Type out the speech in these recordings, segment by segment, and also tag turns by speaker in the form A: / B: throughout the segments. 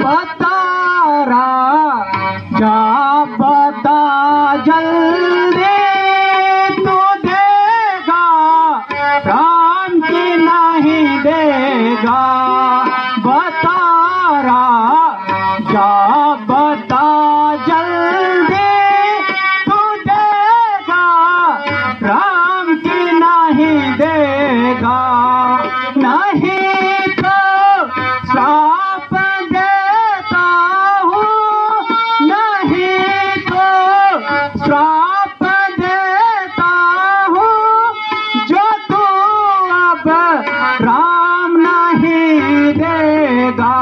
A: बतारा जा बता जल्दी तू देगा राम की नहीं देगा। बतारा जा बता जल्दी तू देगा राम की नहीं देगा। नहीं तो श्राप देता हूँ, नहीं तो श्राप देता हूँ, जो तू अब राम नहीं देगा।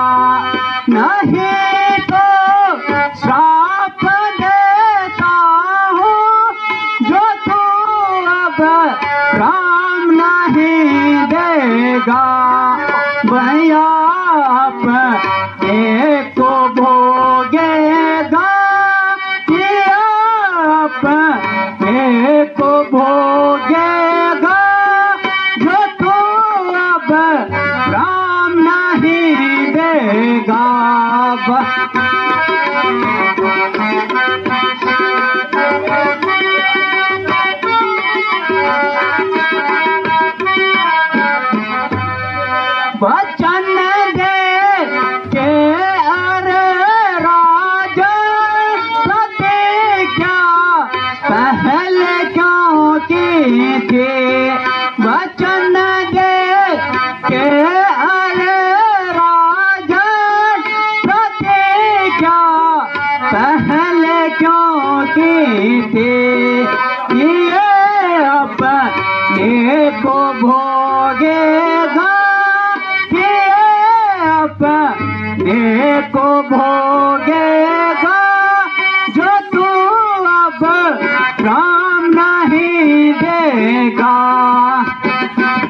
A: नहीं तो श्राप देता हूँ, जो तू अब राम नहीं देगा। भैया एक को भोगेगा, एक को भोगेगा, जो तू अब राम नहीं देगा। वचन दे के अरे राजा प्रतिज्ञा पहले क्यों की थी। वचन दे के अरे राजा प्रतिज्ञा पहले क्यों की थी। ये अपने को भोगेगा, अपने को भोगेगा, जो तू अब राम नहीं देगा।